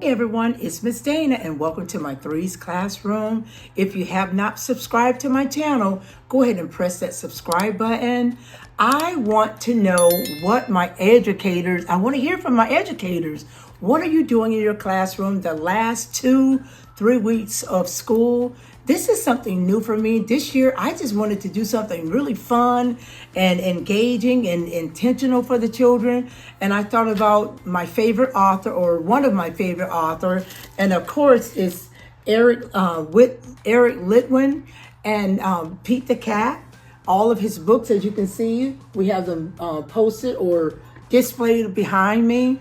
Hey everyone, it's Miss Dana and welcome to my Threes Classroom. If you have not subscribed to my channel, go ahead and press that subscribe button. I want to know what my educators, I want to hear from my educators. What are you doing in your classroom the last 2-3 weeks of school? This is something new for me. This year, I just wanted to do something really fun and engaging and intentional for the children. And I thought about my favorite author, or one of my favorite authors. And of course, it's Eric Litwin and Pete the Cat. All of his books, as you can see, we have them posted or displayed behind me.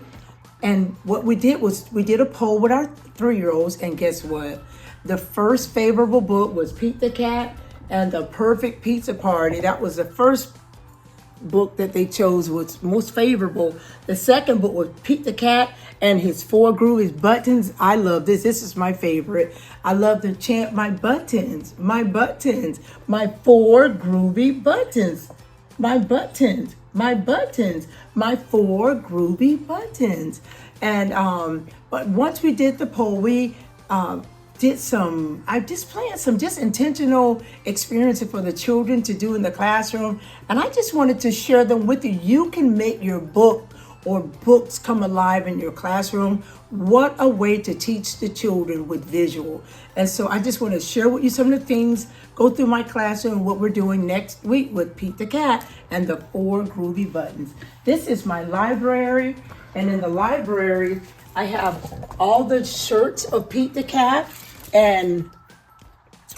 And what we did was we did a poll with our 3-year-olds, and guess what? The first favorable book was Pete the Cat and the Perfect Pizza Party. That was the first book that they chose, was most favorable. The second book was Pete the Cat and his 4 Groovy buttons. I love this. This is my favorite. I love to chant my buttons, my 4 Groovy buttons, my 4 Groovy buttons. And but once we did the poll, we I just planned some intentional experiences for the children to do in the classroom. And I just wanted to share them with you. You can make your book or books come alive in your classroom. What a way to teach the children with visual. And so I just want to share with you some of the things, go through my classroom, what we're doing next week with Pete the Cat and the 4 Groovy buttons. This is my library. And in the library, I have all the shirts of Pete the Cat. And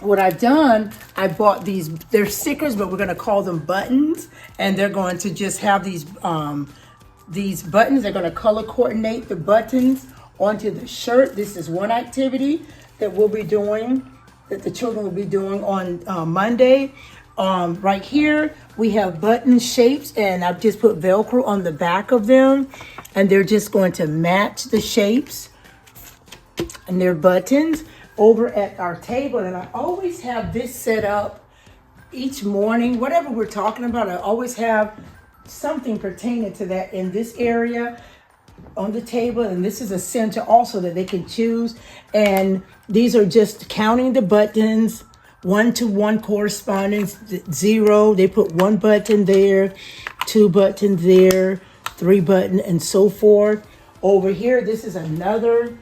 what I've done, I bought these, they're stickers, but we're going to call them buttons. And they're going to just have these buttons. They're going to color coordinate the buttons onto the shirt. This is one activity that we'll be doing, that the children will be doing on Monday. Right here, we have button shapes, and I've just put Velcro on the back of them. And they're just going to match the shapes and their buttons over at our table. And I always have this set up each morning, whatever we're talking about. I always have something pertaining to that in this area on the table. And this is a center also that they can choose. And these are just counting the buttons, 1-to-1 correspondence, 0. They put 1 button there, 2 buttons there, 3 button, and so forth. Over here, this is another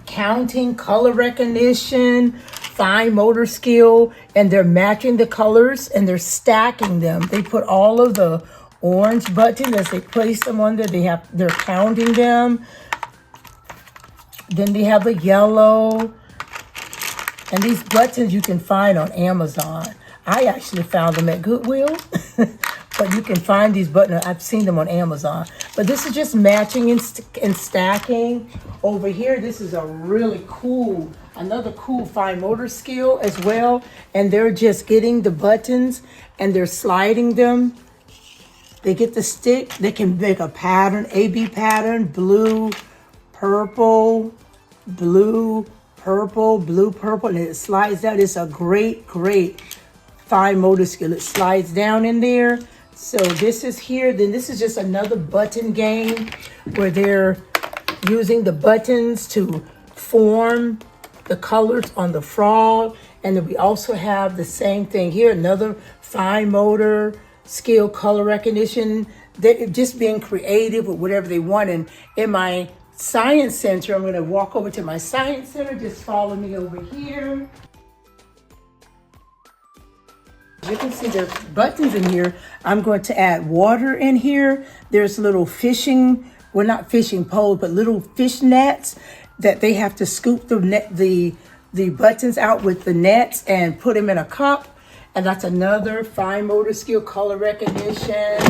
counting, color recognition, fine motor skill, and they're matching the colors and they're stacking them. They put all of the orange buttons as they place them on there. They're counting them. Then they have the yellow. And these buttons you can find on Amazon. I actually found them at Goodwill. But you can find these buttons. I've seen them on Amazon. But this is just matching and stacking. Over here, this is a really cool, another cool fine motor skill as well. And they're just getting the buttons and they're sliding them. They get the stick. They can make a pattern, A-B pattern, blue, purple, blue, purple, blue, purple, and it slides down. It's a great fine motor skill. It slides down in there. So this is here. Then this is just another button game where they're using the buttons to form the colors on the frog. And then we also have the same thing here, another fine motor skill, color recognition. They're just being creative with whatever they want. And in my Science Center, I'm going to walk over to my Science Center. Just follow me over here. You can see there's buttons in here. I'm going to add water in here. There's little fishing, well, not fishing poles, but little fish nets that they have to scoop the buttons out with the nets and put them in a cup. And that's another fine motor skill, color recognition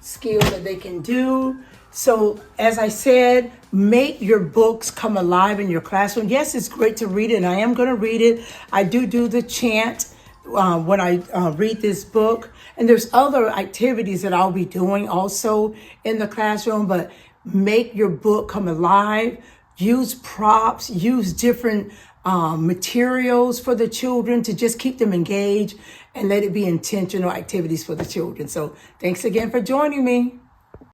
skill that they can do. So as I said, make your books come alive in your classroom. Yes, it's great to read it, and I am going to read it. I do the chant when I read this book. And there's other activities that I'll be doing also in the classroom, but make your book come alive. Use props, use different materials for the children to just keep them engaged, and let it be intentional activities for the children. So thanks again for joining me.